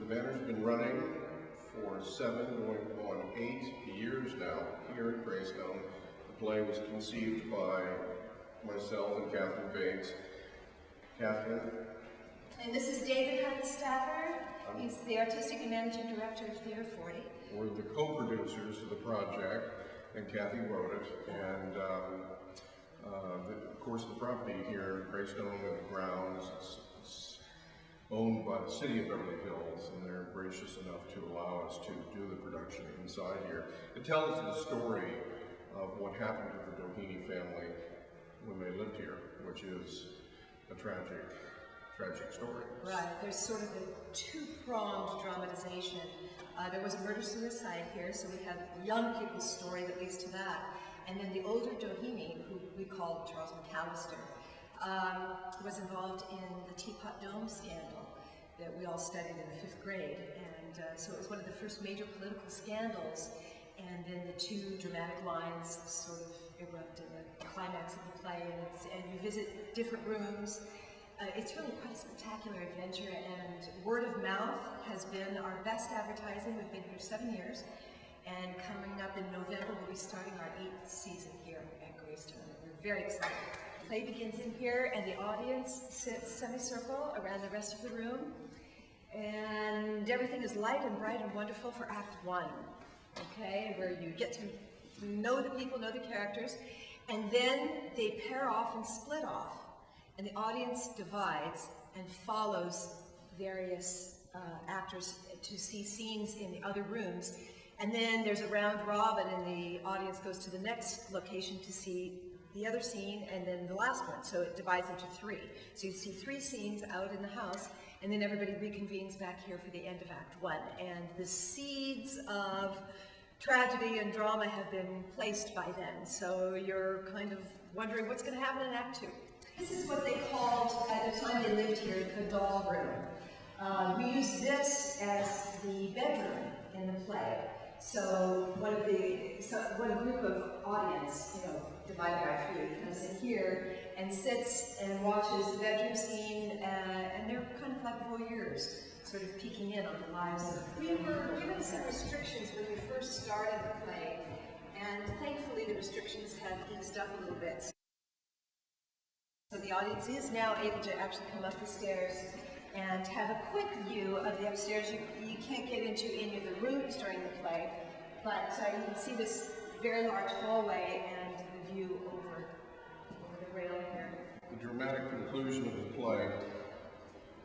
The Manor's been running for 7 going on 8 years now here at Greystone. The play was conceived by myself and Kathrine Bates. Kathrine? And this is David Stafford. He's the artistic and managing director of Theatre 40. We're the co-producers of the project, and Kathy wrote it. And of course, the property here, Greystone and the grounds, it's owned by the city of Beverly Hills, and they're gracious enough to allow us to do the production inside here. It tells the story of what happened to the Doheny family when they lived here, which is a tragic story. Right, there's sort of a two-pronged dramatization. There was a murder-suicide here, so we have young people's story that leads to that. And then the older Doheny, who we called Charles McAllister, was involved in the Teapot Dome scandal that we all studied in the 5th grade. And so it was one of the first major political scandals. And then the two dramatic lines sort of erupt in the climax of the play, and you visit different rooms. It's really quite a spectacular adventure, and word of mouth has been our best advertising. We've been here 7 years, and coming up in November, we'll be starting our 8th season here at Greystone. We're very excited. The play begins in here, and the audience sits semicircle around the rest of the room, and everything is light and bright and wonderful for Act 1, okay, where you get to know the people, know the characters, and then they pair off and split off. And the audience divides and follows various actors to see scenes in the other rooms. And then there's a round robin, and the audience goes to the next location to see the other scene, and then the last one. So it divides into 3. So you see 3 scenes out in the house, and then everybody reconvenes back here for the end of Act 1. And the seeds of tragedy and drama have been placed by then. So you're kind of wondering what's going to happen in Act 2. This is what they called, at the time they lived here, the doll room. We used this as the bedroom in the play. So one group of audience, divided by 3, comes in here and sits and watches the bedroom scene, and they're kind of like voyeurs, sort of peeking in on the lives of. We were given some restrictions when we first started the play, and thankfully the restrictions have eased up a little bit. So the audience is now able to actually come up the stairs and have a quick view of the upstairs. You can't get into any of the rooms during the play, but you can see this very large hallway and the view over the rail here. The dramatic conclusion of the play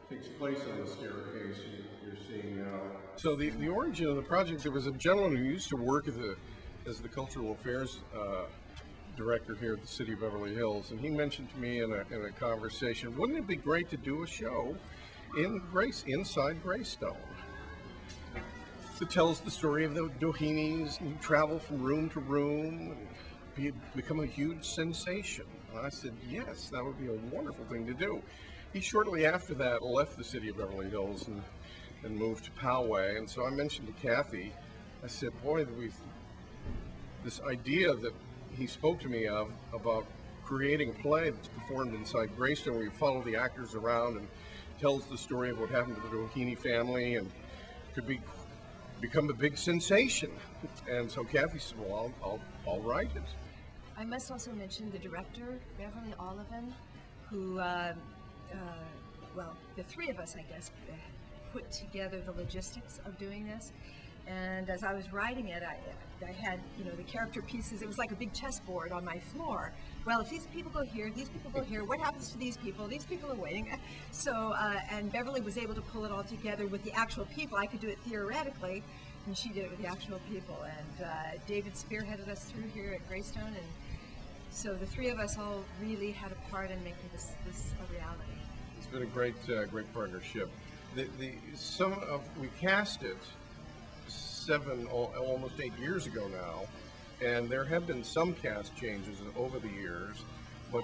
takes place on the staircase you're seeing now. So the origin of the project, there was a gentleman who used to work as the cultural affairs director here at the city of Beverly Hills, and he mentioned to me in a conversation, wouldn't it be great to do a show inside Greystone that tells the story of the Dohenys, and you travel from room to room and become a huge sensation? And I said, yes, that would be a wonderful thing to do. He shortly after that left the city of Beverly Hills and moved to Poway, and so I mentioned to Kathy, I said, boy, this idea that he spoke to me of about creating a play that's performed inside Greystone, where you follow the actors around and tells the story of what happened to the Doheny family, and could become a big sensation. And so Kathy said, well, I'll write it. I must also mention the director, Beverly Olivan, who, the 3 of us, I guess, put together the logistics of doing this. And as I was writing it, I had, the character pieces. It was like a big chessboard on my floor. Well, if these people go here, these people go here, what happens to these people? These people are waiting. So, and Beverly was able to pull it all together with the actual people. I could do it theoretically, and she did it with the actual people. And David spearheaded us through here at Greystone, and so the 3 of us all really had a part in making this a reality. It's been a great partnership. We cast it almost 8 years ago now, and there have been some cast changes over the years, but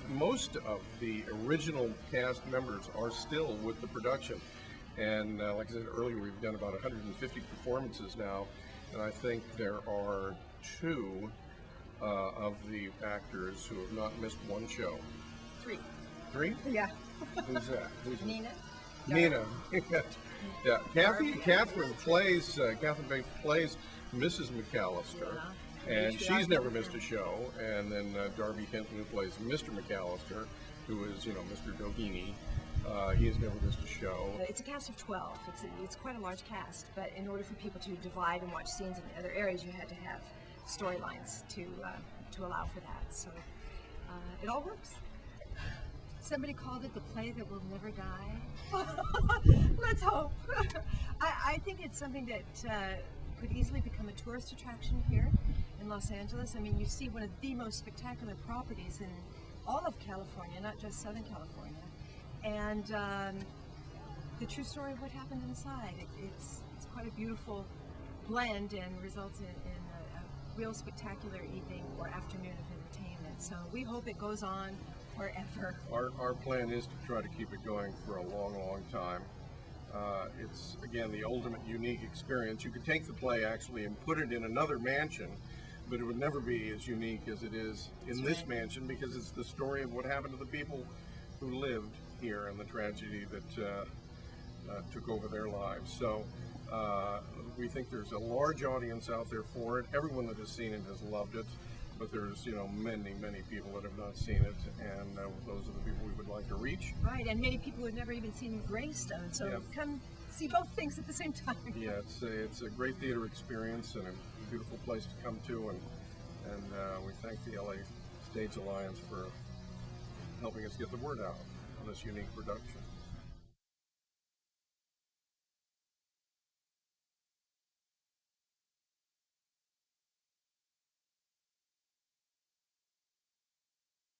most of the original cast members are still with the production. And like I said earlier, we've done about 150 performances now, and I think there are 2 of the actors who have not missed one show. 3. 3? Yeah. Who's that? Nina. Nina. Yeah, Kathrine Bates plays Mrs. McAllister, and she's never missed a show. And then Darby Hinton, who plays Mr. McAllister, who is, Mr. Doheny, he has never missed a show. It's a cast of 12. It's quite a large cast, but in order for people to divide and watch scenes in other areas, you had to have storylines to allow for that. So it all works. Somebody called it the play that will never die. Let's hope. I think it's something that could easily become a tourist attraction here in Los Angeles. I mean, you see one of the most spectacular properties in all of California, not just Southern California, and the true story of what happened inside. It's quite a beautiful blend and results in a real spectacular evening or afternoon of entertainment. So we hope it goes on forever. Our plan is to try to keep it going for a long, long time. It's, again, the ultimate unique experience. You could take the play actually and put it in another mansion, but it would never be as unique as it is in this mansion, because it's the story of what happened to the people who lived here and the tragedy that took over their lives. So we think there's a large audience out there for it. Everyone that has seen it has loved it. But there's, many, many people that have not seen it, and those are the people we would like to reach. Right, and many people who have never even seen Greystone, so come see both things at the same time. Yeah, it's a great theater experience and a beautiful place to come to, and we thank the LA Stage Alliance for helping us get the word out on this unique production.